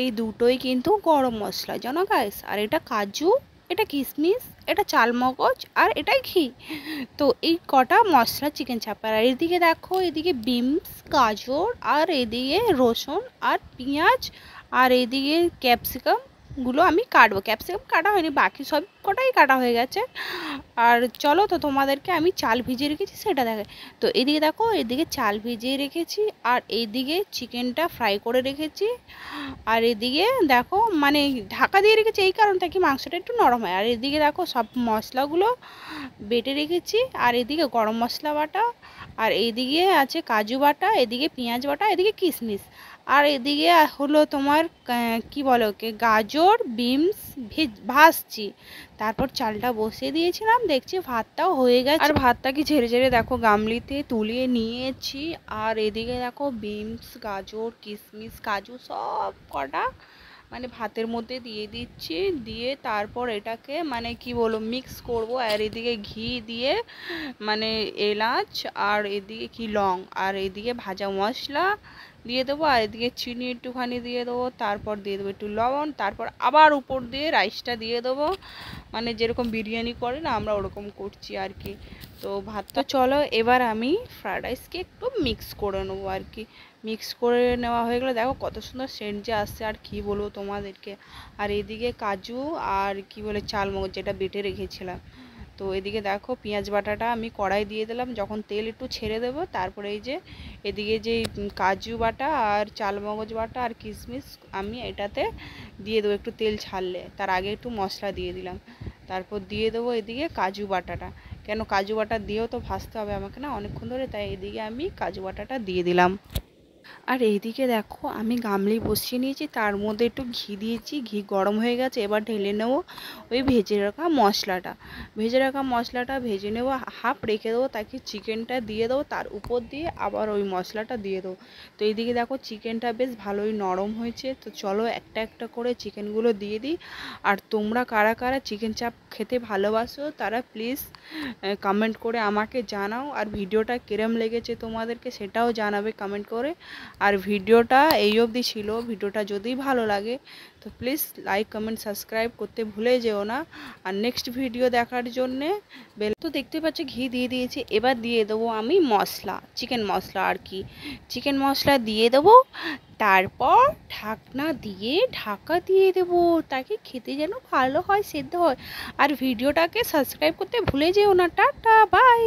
এই দুটোই কিন্তু গরম মশলা জানো গাইস। আর এটা কাজু, এটা কিশমিশ, এটা চালমগজ, আর এটাই ঘি। তো এই কটা মশলা চিকেন চাপের। আর এদিকে দেখো, এদিকে বিনস, গাজর, আর এদিকে রসুন আর পেঁয়াজ, আর এদিকে ক্যাপসিকাম গুলো আমি কাটবো। ক্যাপসিকাম কাটা হয়নি, বাকি সব কটাই কাটা হয়ে গেছে। আর চলো তো তোমাদেরকে আমি চাল ভিজিয়ে রেখেছি সেটা দেখাই। তো এদিকে দেখো, এদিকে চাল ভিজিয়ে রেখেছি, আর এইদিকে চিকেনটা ফ্রাই করে রেখেছি। আর এদিকে দেখো মানে ঢাকা দিয়ে রেখেছি এই কারণটা কি মাংসটা একটু নরম হয়। আর এদিকে দেখো সব মশলাগুলো বেটে রেখেছি। আর এদিকে গরম মশলা বাটা, আর এইদিকে আছে কাজু বাটা, এদিকে পেঁয়াজ বাটা, এদিকে কিশমিশ, আর এদিকে হলো তোমার কি বলো ওকে, গাজর বিনস ভাজছি। তারপর চালটা বসিয়ে দিয়েছিলাম, দেখছি ভাতটাও হয়ে গেছে। আর ভাতটাকে ঝেড়ে ঝেড়ে দেখো গামলিতে তুলিয়ে নিয়েছি। আর এদিকে দেখো বিনস, গাজর, কিশমিশ, কাজু সব কটা মানে ভাতের মধ্যে দিয়ে দিচ্ছি। দিয়ে তারপর এটাকে মানে কি বলবো মিক্স করব। আর এদিকে ঘি দিয়ে মানে এলাচ, আর এদিকে কি লং, আর এদিকে ভাজা মশলা দিয়ে দেবো। আর এদিকে চিনি একটুখানি দিয়ে দেবো, তারপর দিয়ে দেবো একটু লবণ, তারপর আবার উপর দিয়ে রাইসটা দিয়ে দেবো। মানে যেরকম বিরিয়ানি করে না আমরা ওরকম করছি আর কি। তো ভাতটা চলো এবার আমি ফ্রায়েড রাইসকে একটু মিক্স করে নেবো আর কি। মিক্স করে নেওয়া হয়ে গেলে দেখো কত সুন্দর সেন্ট যে আসছে, আর কি বলবো তোমাদেরকে। আর এদিকে কাজু আর কি বলে চালমগজ যেটা বেটে রেখেছিলাম। তো এদিকে দেখো পেঁয়াজ বাটাটা আমি কড়াই দিয়ে দিলাম, যখন তেল একটু ছেড়ে দেবো তারপরে এই যে এদিকে যে কাজু বাটা আর চালমগজ বাটা আর কিশমিশ আমি এটাতে দিয়ে দেবো একটু তেল ছাড়লে। তার আগে একটু মশলা দিয়ে দিলাম, তারপর দিয়ে দেবো এদিকে কাজু বাটাটা। কেন কাজু বাটা দিয়েও তো ভাজতে হবে আমাকে না অনেকক্ষণ ধরে, তাই এদিকে আমি কাজু বাটাটা দিয়ে দিলাম। আর এইদিকে দেখো আমি গামলি বসিয়ে নিয়েছি, তার মধ্যে একটু ঘি দিয়েছি, ঘি গরম হয়ে গেছে। এবার ঢেলে নেবো ওই ভেজে রাখা মশলাটা। ভেজে নেবো, হাফ রেখে দেবো, তাকে চিকেনটা দিয়ে দেবো, তার উপর দিয়ে আবার ওই মশলাটা দিয়ে দেবো। তো এইদিকে দেখো চিকেনটা বেশ ভালোই নরম হয়েছে। তো চলো একটা একটা করে চিকেনগুলো দিয়ে দিই। আর তোমরা কারা কারা চিকেন চাপ খেতে ভালোবাসো তারা প্লিজ কমেন্ট করে আমাকে জানাও। আর ভিডিওটা কিরম লেগেছে তোমাদেরকে সেটাও জানাবে কমেন্ট করে। আর ভিডিওটা এই অবধি ছিল। ভিডিওটা যদি ভালো লাগে তো প্লিজ লাইক কমেন্ট সাবস্ক্রাইব করতে ভুলে যেও না। আর নেক্সট ভিডিও দেখার জন্যে বেল তো দেখতে পাচ্ছ ঘি দিয়ে দিয়েছি। এবার দিয়ে দেবো আমি মশলা, চিকেন মশলা আর কি। চিকেন মশলা দিয়ে দেবো, তারপর ঢাকনা দিয়ে ঢাকা দিয়ে দেবো, তাকে খেতে যেন ভালো হয়, সেদ্ধ হয়। আর ভিডিওটাকে সাবস্ক্রাইব করতে ভুলে যেও না। Tata bye.